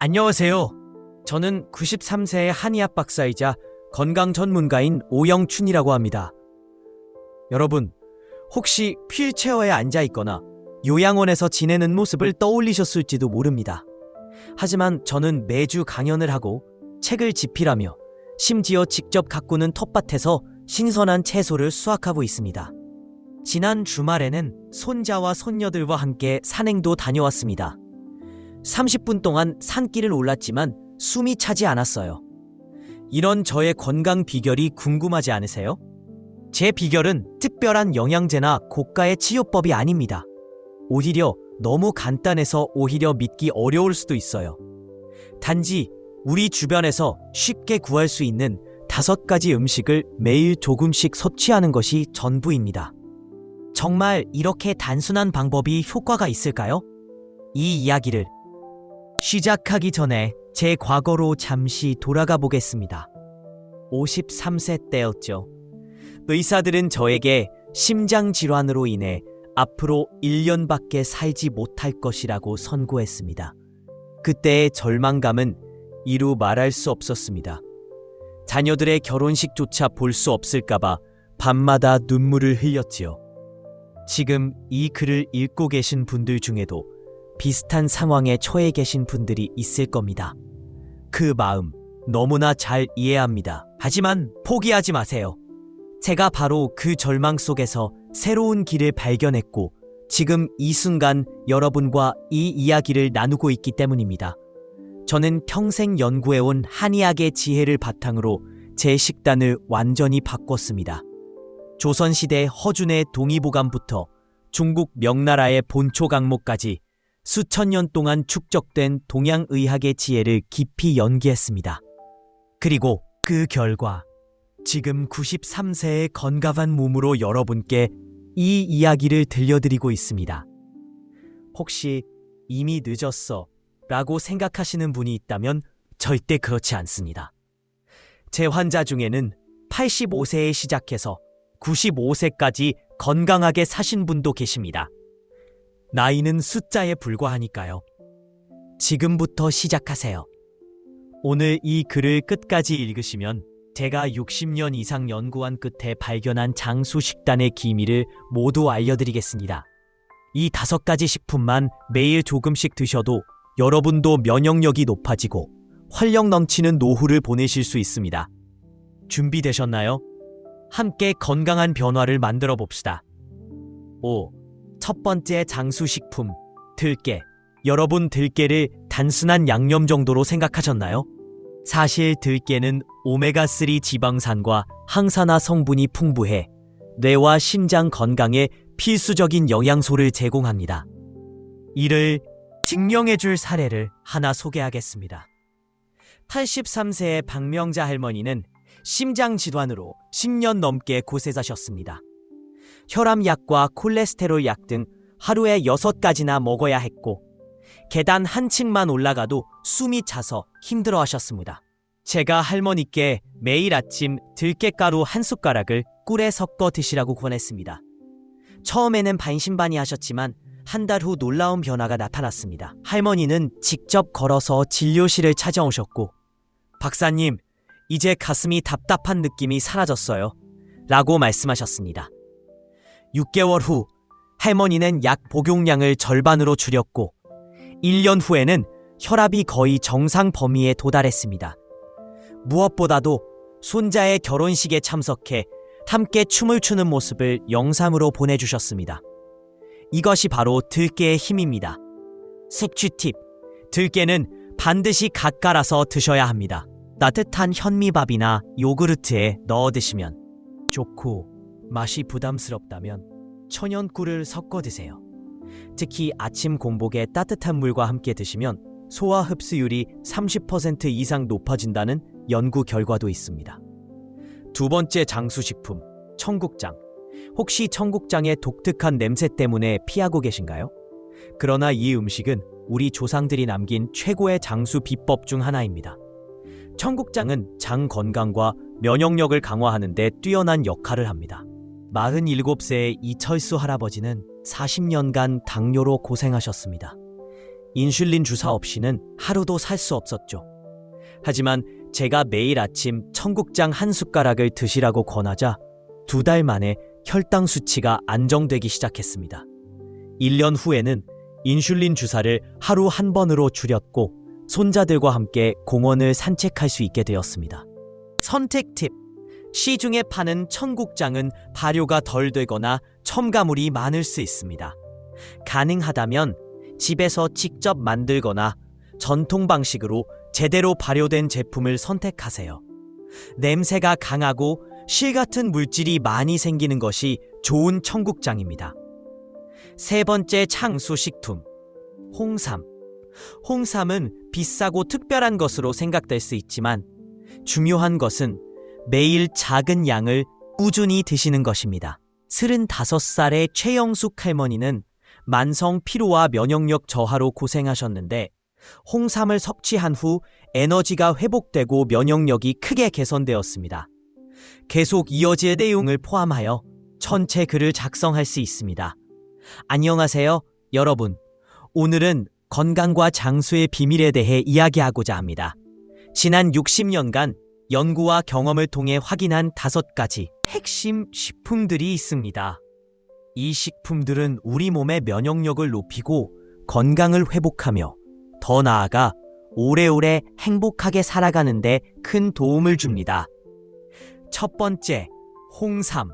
안녕하세요. 저는 93세의 한의학 박사이자 건강 전문가인 오영춘이라고 합니다. 여러분, 혹시 휠체어에 앉아 있거나 요양원에서 지내는 모습을 떠올리셨을지도 모릅니다. 하지만 저는 매주 강연을 하고 책을 집필하며 심지어 직접 가꾸는 텃밭에서 신선한 채소를 수확하고 있습니다. 지난 주말에는 손자와 손녀들과 함께 산행도 다녀왔습니다. 30분 동안 산길을 올랐지만 숨이 차지 않았어요. 이런 저의 건강 비결이 궁금하지 않으세요? 제 비결은 특별한 영양제나 고가의 치료법이 아닙니다. 오히려 너무 간단해서 오히려 믿기 어려울 수도 있어요. 단지 우리 주변에서 쉽게 구할 수 있는 5가지 음식을 매일 조금씩 섭취하는 것이 전부입니다. 정말 이렇게 단순한 방법이 효과가 있을까요? 이 이야기를 시작하기 전에 제 과거로 잠시 돌아가 보겠습니다. 53세 때였죠. 의사들은 저에게 심장질환으로 인해 앞으로 1년밖에 살지 못할 것이라고 선고했습니다. 그때의 절망감은 이루 말할 수 없었습니다. 자녀들의 결혼식조차 볼 수 없을까봐 밤마다 눈물을 흘렸지요. 지금 이 글을 읽고 계신 분들 중에도 비슷한 상황에 처해 계신 분들이 있을 겁니다. 그 마음 너무나 잘 이해합니다. 하지만 포기하지 마세요. 제가 바로 그 절망 속에서 새로운 길을 발견했고 지금 이 순간 여러분과 이 이야기를 나누고 있기 때문입니다. 저는 평생 연구해온 한의학의 지혜를 바탕으로 제 식단을 완전히 바꿨습니다. 조선시대 허준의 동의보감부터 중국 명나라의 본초 강목까지 수천 년 동안 축적된 동양의학의 지혜를 깊이 연기했습니다. 그리고 그 결과 지금 93세의 건강한 몸으로 여러분께 이 이야기를 들려드리고 있습니다. 혹시 이미 늦었어 라고 생각하시는 분이 있다면 절대 그렇지 않습니다. 제 환자 중에는 85세에 시작해서 95세까지 건강하게 사신 분도 계십니다. 나이는 숫자에 불과하니까요. 지금부터 시작하세요. 오늘 이 글을 끝까지 읽으시면 제가 60년 이상 연구한 끝에 발견한 장수 식단의 기미를 모두 알려드리겠습니다. 이 5가지 식품만 매일 조금씩 드셔도 여러분도 면역력이 높아지고 활력 넘치는 노후를 보내실 수 있습니다. 준비되셨나요? 함께 건강한 변화를 만들어 봅시다. 5. 첫 번째 장수식품, 들깨. 여러분 들깨를 단순한 양념 정도로 생각하셨나요? 사실 들깨는 오메가3 지방산과 항산화 성분이 풍부해 뇌와 심장 건강에 필수적인 영양소를 제공합니다. 이를 증명해줄 사례를 하나 소개하겠습니다. 83세의 박명자 할머니는 심장질환으로 10년 넘게 고세 사셨습니다. 혈압약과 콜레스테롤 약 등 하루에 6가지나 먹어야 했고 계단 한 층만 올라가도 숨이 차서 힘들어 하셨습니다. 제가 할머니께 매일 아침 들깨가루 한 숟가락을 꿀에 섞어 드시라고 권했습니다. 처음에는 반신반의하셨지만 한 달 후 놀라운 변화가 나타났습니다. 할머니는 직접 걸어서 진료실을 찾아오셨고 박사님, 이제 가슴이 답답한 느낌이 사라졌어요 라고 말씀하셨습니다. 6개월 후 할머니는 약 복용량을 절반으로 줄였고 1년 후에는 혈압이 거의 정상 범위에 도달했습니다. 무엇보다도 손자의 결혼식에 참석해 함께 춤을 추는 모습을 영상으로 보내주셨습니다. 이것이 바로 들깨의 힘입니다. 색취 팁, 들깨는 반드시 갓 갈아서 드셔야 합니다. 따뜻한 현미밥이나 요구르트에 넣어 드시면 좋고 맛이 부담스럽다면 천연꿀을 섞어 드세요. 특히 아침 공복에 따뜻한 물과 함께 드시면 소화 흡수율이 30% 이상 높아진다는 연구 결과도 있습니다. 두 번째 장수식품, 청국장. 혹시 청국장의 독특한 냄새 때문에 피하고 계신가요? 그러나 이 음식은 우리 조상들이 남긴 최고의 장수 비법 중 하나입니다. 청국장은 장 건강과 면역력을 강화하는 데 뛰어난 역할을 합니다. 47세의 이철수 할아버지는 40년간 당뇨로 고생하셨습니다. 인슐린 주사 없이는 하루도 살 수 없었죠. 하지만 제가 매일 아침 청국장 한 숟가락을 드시라고 권하자 2달 만에 혈당 수치가 안정되기 시작했습니다. 1년 후에는 인슐린 주사를 하루 한 번으로 줄였고 손자들과 함께 공원을 산책할 수 있게 되었습니다. 선택 팁. 시중에 파는 청국장은 발효가 덜 되거나 첨가물이 많을 수 있습니다. 가능하다면 집에서 직접 만들거나 전통 방식으로 제대로 발효된 제품을 선택하세요. 냄새가 강하고 실 같은 물질이 많이 생기는 것이 좋은 청국장입니다. 세 번째 창수 식품. 홍삼. 홍삼은 비싸고 특별한 것으로 생각될 수 있지만 중요한 것은 매일 작은 양을 꾸준히 드시는 것입니다. 35살의 최영숙 할머니는 만성 피로와 면역력 저하로 고생하셨는데 홍삼을 섭취한 후 에너지가 회복되고 면역력이 크게 개선되었습니다. 계속 이어질 내용을 포함하여 전체 글을 작성할 수 있습니다. 안녕하세요, 여러분. 오늘은 건강과 장수의 비밀에 대해 이야기하고자 합니다. 지난 60년간 연구와 경험을 통해 확인한 5가지 핵심 식품들이 있습니다. 이 식품들은 우리 몸의 면역력을 높이고 건강을 회복하며 더 나아가 오래오래 행복하게 살아가는 데 큰 도움을 줍니다. 첫 번째, 홍삼.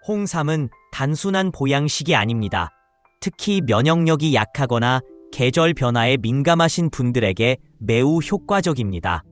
홍삼은 단순한 보양식이 아닙니다. 특히 면역력이 약하거나 계절 변화에 민감하신 분들에게 매우 효과적입니다.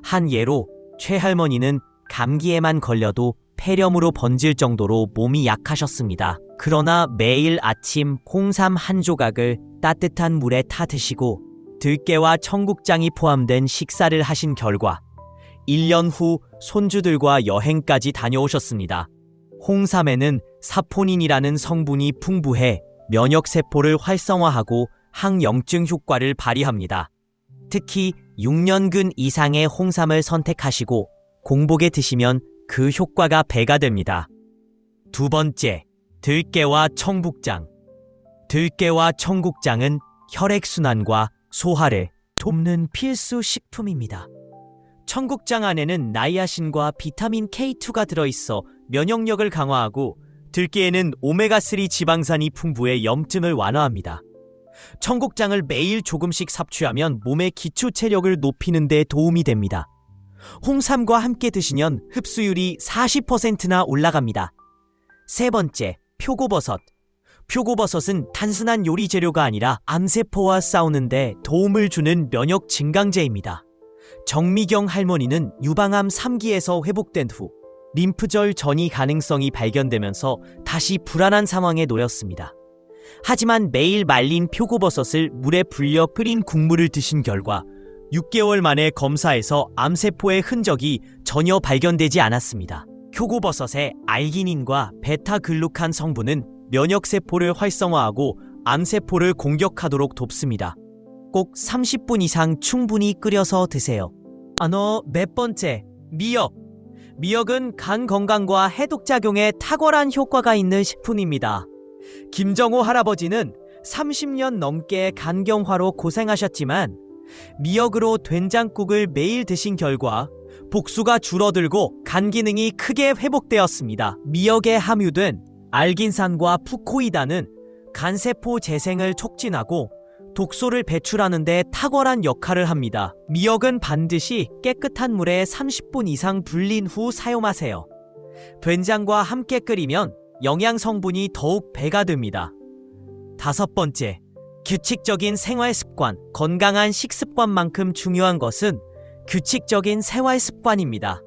한 예로 최할머니는 감기에만 걸려도 폐렴으로 번질 정도로 몸이 약하셨습니다. 그러나 매일 아침 홍삼 한 조각을 따뜻한 물에 타 드시고 들깨와 청국장이 포함된 식사를 하신 결과 1년 후 손주들과 여행까지 다녀오셨습니다. 홍삼에는 사포닌이라는 성분이 풍부해 면역세포를 활성화하고 항염증 효과를 발휘합니다. 특히 6년근 이상의 홍삼을 선택하시고 공복에 드시면 그 효과가 배가 됩니다. 두 번째, 들깨와 청국장. 들깨와 청국장은 혈액순환과 소화를 돕는 필수 식품입니다. 청국장 안에는 나이아신과 비타민 K2가 들어있어 면역력을 강화하고 들깨에는 오메가3 지방산이 풍부해 염증을 완화합니다. 청국장을 매일 조금씩 섭취하면 몸의 기초 체력을 높이는 데 도움이 됩니다. 홍삼과 함께 드시면 흡수율이 40%나 올라갑니다. 세 번째, 표고버섯. 표고버섯은 단순한 요리 재료가 아니라 암세포와 싸우는데 도움을 주는 면역 증강제입니다. 정미경 할머니는 유방암 3기에서 회복된 후 림프절 전이 가능성이 발견되면서 다시 불안한 상황에 놓였습니다. 하지만 매일 말린 표고버섯을 물에 불려 끓인 국물을 드신 결과 6개월 만에 검사에서 암세포의 흔적이 전혀 발견되지 않았습니다. 표고버섯의 알기닌과 베타글루칸 성분은 면역세포를 활성화하고 암세포를 공격하도록 돕습니다. 꼭 30분 이상 충분히 끓여서 드세요. 몇 번째, 미역. 미역은 간 건강과 해독작용에 탁월한 효과가 있는 식품입니다. 김정호 할아버지는 30년 넘게 간경화로 고생하셨지만 미역으로 된장국을 매일 드신 결과 복수가 줄어들고 간 기능이 크게 회복되었습니다. 미역에 함유된 알긴산과 푸코이단은 간세포 재생을 촉진하고 독소를 배출하는 데 탁월한 역할을 합니다. 미역은 반드시 깨끗한 물에 30분 이상 불린 후 사용하세요. 된장과 함께 끓이면 영양 성분이 더욱 배가 됩니다. 다섯 번째, 규칙적인 생활 습관. 건강한 식습관만큼 중요한 것은 규칙적인 생활 습관입니다.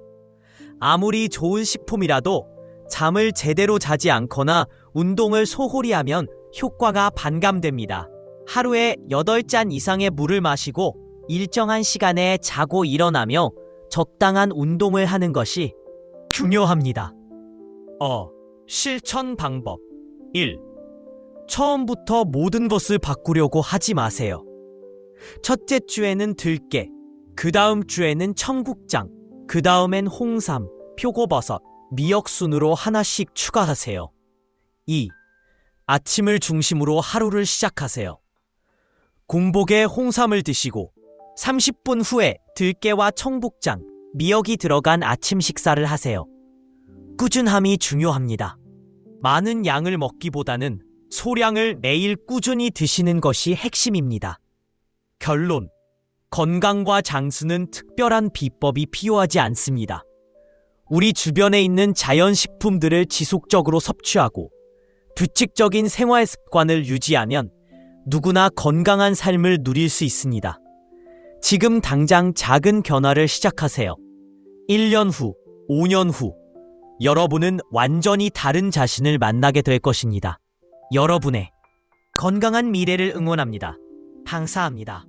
아무리 좋은 식품이라도 잠을 제대로 자지 않거나 운동을 소홀히 하면 효과가 반감됩니다. 하루에 8잔 이상의 물을 마시고 일정한 시간에 자고 일어나며 적당한 운동을 하는 것이 중요합니다. 실천 방법 1. 처음부터 모든 것을 바꾸려고 하지 마세요. 첫째 주에는 들깨, 그 다음 주에는 청국장, 그 다음엔 홍삼, 표고버섯, 미역 순으로 하나씩 추가하세요. 2. 아침을 중심으로 하루를 시작하세요. 공복에 홍삼을 드시고 30분 후에 들깨와 청국장, 미역이 들어간 아침 식사를 하세요. 꾸준함이 중요합니다. 많은 양을 먹기보다는 소량을 매일 꾸준히 드시는 것이 핵심입니다. 결론. 건강과 장수는 특별한 비법이 필요하지 않습니다. 우리 주변에 있는 자연식품들을 지속적으로 섭취하고 규칙적인 생활 습관을 유지하면 누구나 건강한 삶을 누릴 수 있습니다. 지금 당장 작은 변화를 시작하세요. 1년 후, 5년 후, 여러분은 완전히 다른 자신을 만나게 될 것입니다. 여러분의 건강한 미래를 응원합니다. 감사합니다.